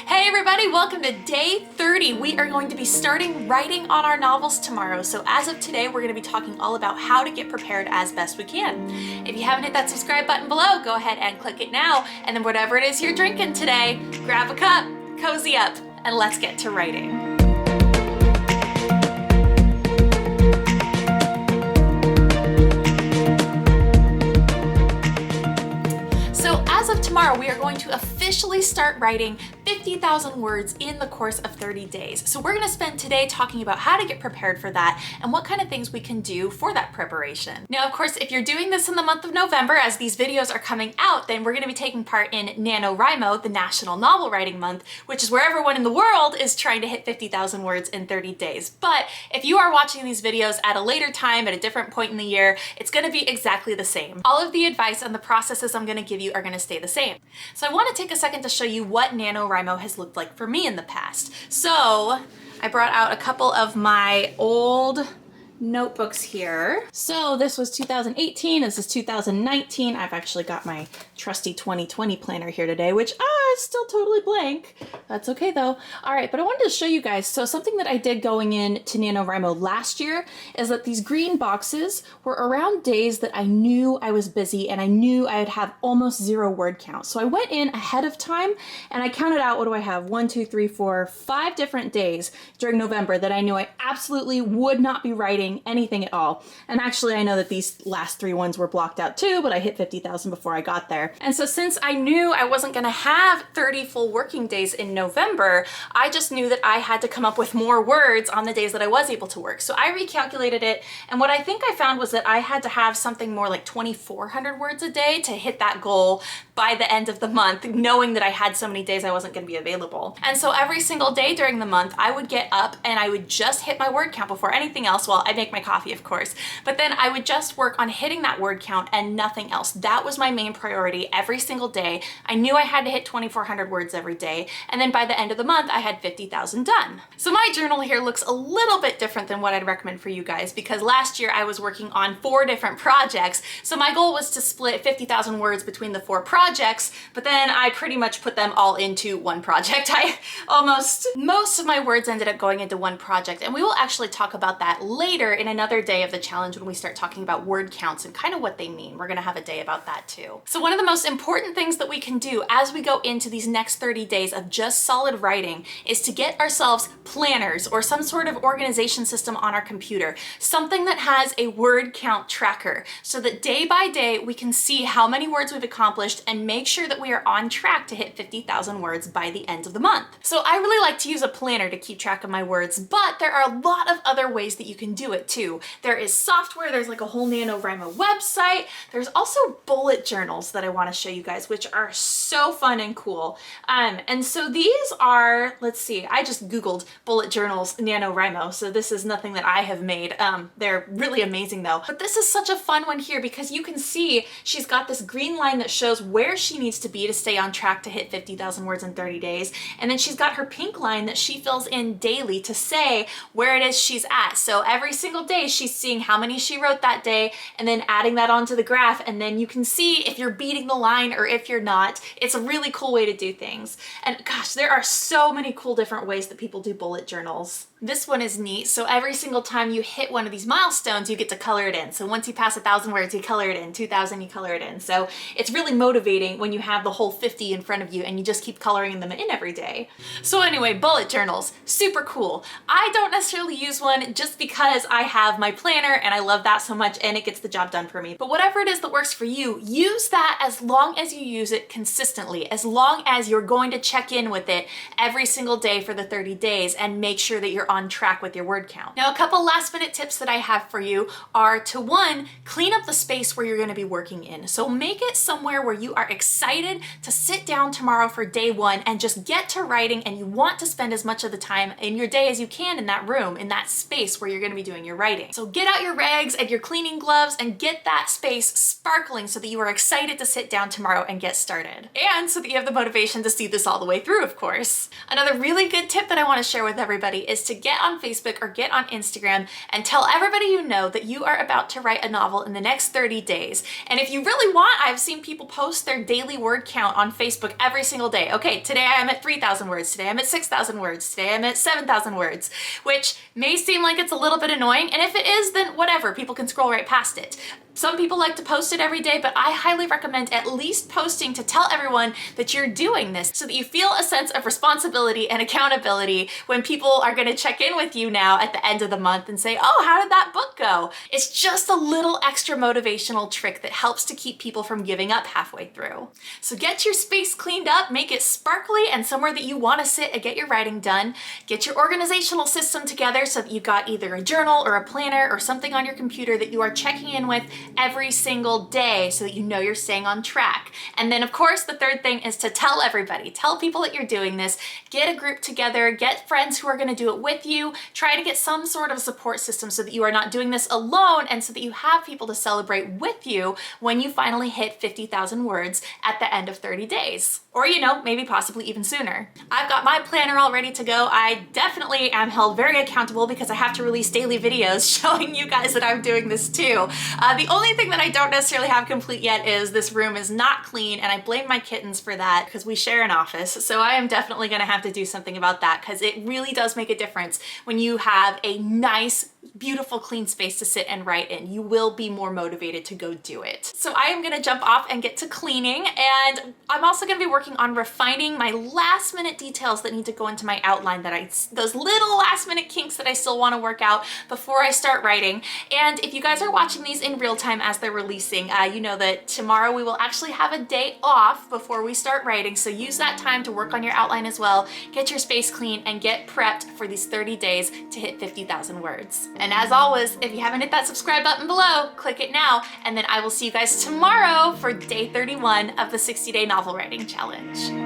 Hey everybody, welcome to day 30. We are going to be starting writing on our novels tomorrow. So as of today, we're going to be talking all about how to get prepared as best we can. If you haven't hit that subscribe button below, go ahead and click it now. And then whatever it is you're drinking today, grab a cup, cozy up, and let's get to writing. As of tomorrow, we are going to officially start writing 50,000 words in the course of 30 days. So we're going to spend today talking about how to get prepared for that and what kind of things we can do for that preparation. Now, of course, if you're doing this in the month of November, as these videos are coming out, then we're going to be taking part in NaNoWriMo, the National Novel Writing Month, which is where everyone in the world is trying to hit 50,000 words in 30 days. But if you are watching these videos at a later time, at a different point in the year, it's going to be exactly the same. All of the advice and the processes I'm going to give you are going to stay the same. So I want to take a second to show you what NaNoWriMo has looked like for me in the past. So I brought out a couple of my old notebooks here. So this was 2018, this is 2019. I've actually got my trusty 2020 planner here today, which is still totally blank. That's okay though. All right, but I wanted to show you guys, so something that I did going into NaNoWriMo last year is that these green boxes were around days that I knew I was busy and I knew I would have almost zero word count. So I went in ahead of time and I counted out, what do I have? 1, 2, 3, 4, 5 different days during November that I knew I absolutely would not be writing anything at all. And actually I know that these last 3 ones were blocked out too, but I hit 50,000 before I got there. And so since I knew I wasn't gonna have 30 full working days in November, I just knew that I had to come up with more words on the days that I was able to work. So I recalculated it, and what I think I found was that I had to have something more like 2,400 words a day to hit that goal by the end of the month, knowing that I had so many days I wasn't gonna be available. And so every single day during the month, I would get up and I would just hit my word count before anything else. Well, I'd make my coffee, of course, but then I would just work on hitting that word count and nothing else. That was my main priority every single day. I knew I had to hit 2,400 words every day, and then by the end of the month, I had 50,000 done. So my journal here looks a little bit different than what I'd recommend for you guys, because last year I was working on 4 different projects, so my goal was to split 50,000 words between the 4 projects, but then I pretty much put them all into one project. Most of my words ended up going into one project, and we will actually talk about that later in another day of the challenge when we start talking about word counts and kind of what they mean. We're gonna have a day about that too. So one of the most important things that we can do as we go into these next 30 days of just solid writing is to get ourselves planners or some sort of organization system on our computer, something that has a word count tracker, so that day by day we can see how many words we've accomplished and make sure that we are on track to hit 50,000 words by the end of the month. So I really like to use a planner to keep track of my words, but there are a lot of other ways that you can do it too. There is software, there's like a whole NaNoWriMo website. There's also bullet journals that I want to show you guys, which are so fun and cool. And so these are, let's see, I just Googled bullet journals NaNoWriMo, so this is nothing that I have made. They're really amazing though. But this is such a fun one here because you can see she's got this green line that shows where she needs to be to stay on track to hit 50,000 words in 30 days. And then she's got her pink line that she fills in daily to say where it is she's at. So every single day she's seeing how many she wrote that day and then adding that onto the graph, and then you can see if you're beating the line or if you're not. It's a really cool way to do things. And gosh, there are so many cool different ways that people do bullet journals. This one is neat. So every single time you hit one of these milestones, you get to color it in. So once you pass 1,000 words, you color it in. 2,000, you color it in. So it's really motivating when you have the whole 50 in front of you and you just keep coloring them in every day. So anyway, bullet journals, super cool. I don't necessarily use one just because I have my planner and I love that so much and it gets the job done for me. But whatever it is that works for you, use that as long as you use it consistently, as long as you're going to check in with it every single day for the 30 days and make sure that you're on track with your word count. Now, a couple last minute tips that I have for you are to, 1, clean up the space where you're going to be working in. So make it somewhere where you are excited to sit down tomorrow for day 1 and just get to writing, and you want to spend as much of the time in your day as you can in that room, in that space where you're going to be doing your writing. So get out your rags and your cleaning gloves and get that space sparkling so that you are excited to sit down tomorrow and get started. And so that you have the motivation to see this all the way through, of course. Another really good tip that I want to share with everybody is to get on Facebook or get on Instagram and tell everybody you know that you are about to write a novel in the next 30 days. And if you really want, I've seen people post their daily word count on Facebook every single day. Okay, today I'm at 3,000 words, today I'm at 6,000 words, today I'm at 7,000 words, which may seem like it's a little bit annoying, and if it is, then whatever, people can scroll right past it. Some people like to post it every day, but I highly recommend at least posting to tell everyone that you're doing this so that you feel a sense of responsibility and accountability when people are going to check in with you now at the end of the month and say, oh, how did that book go? It's just a little extra motivational trick that helps to keep people from giving up halfway through. So get your space cleaned up, make it sparkly and somewhere that you want to sit and get your writing done. Get your organizational system together so that you've got either a journal or a planner or something on your computer that you are checking in with every single day so that you know you're staying on track. And then of course, the third thing is to tell everybody. Tell people that you're doing this. Get a group together, get friends who are going to do it with you. Try to get some sort of support system so that you are not doing this alone and so that you have people to celebrate with you when you finally hit 50,000 words at the end of 30 days. Or, you know, maybe possibly even sooner. I've got my planner all ready to go. I definitely am held very accountable because I have to release daily videos showing you guys that I'm doing this too. The only thing that I don't necessarily have complete yet is this room is not clean, and I blame my kittens for that because we share an office. So I am definitely gonna have to do something about that because it really does make a difference when you have a nice, beautiful, clean space to sit and write in. You will be more motivated to go do it. So I am gonna jump off and get to cleaning, and I'm also gonna be working on refining my last minute details that need to go into my outline, those little last minute kinks that I still wanna work out before I start writing. And if you guys are watching these in real time as they're releasing, you know that tomorrow we will actually have a day off before we start writing. So use that time to work on your outline as well, get your space clean, and get prepped for these 30 days to hit 50,000 words. And as always, if you haven't hit that subscribe button below, click it now, and then I will see you guys tomorrow for day 31 of the 60-day novel writing challenge.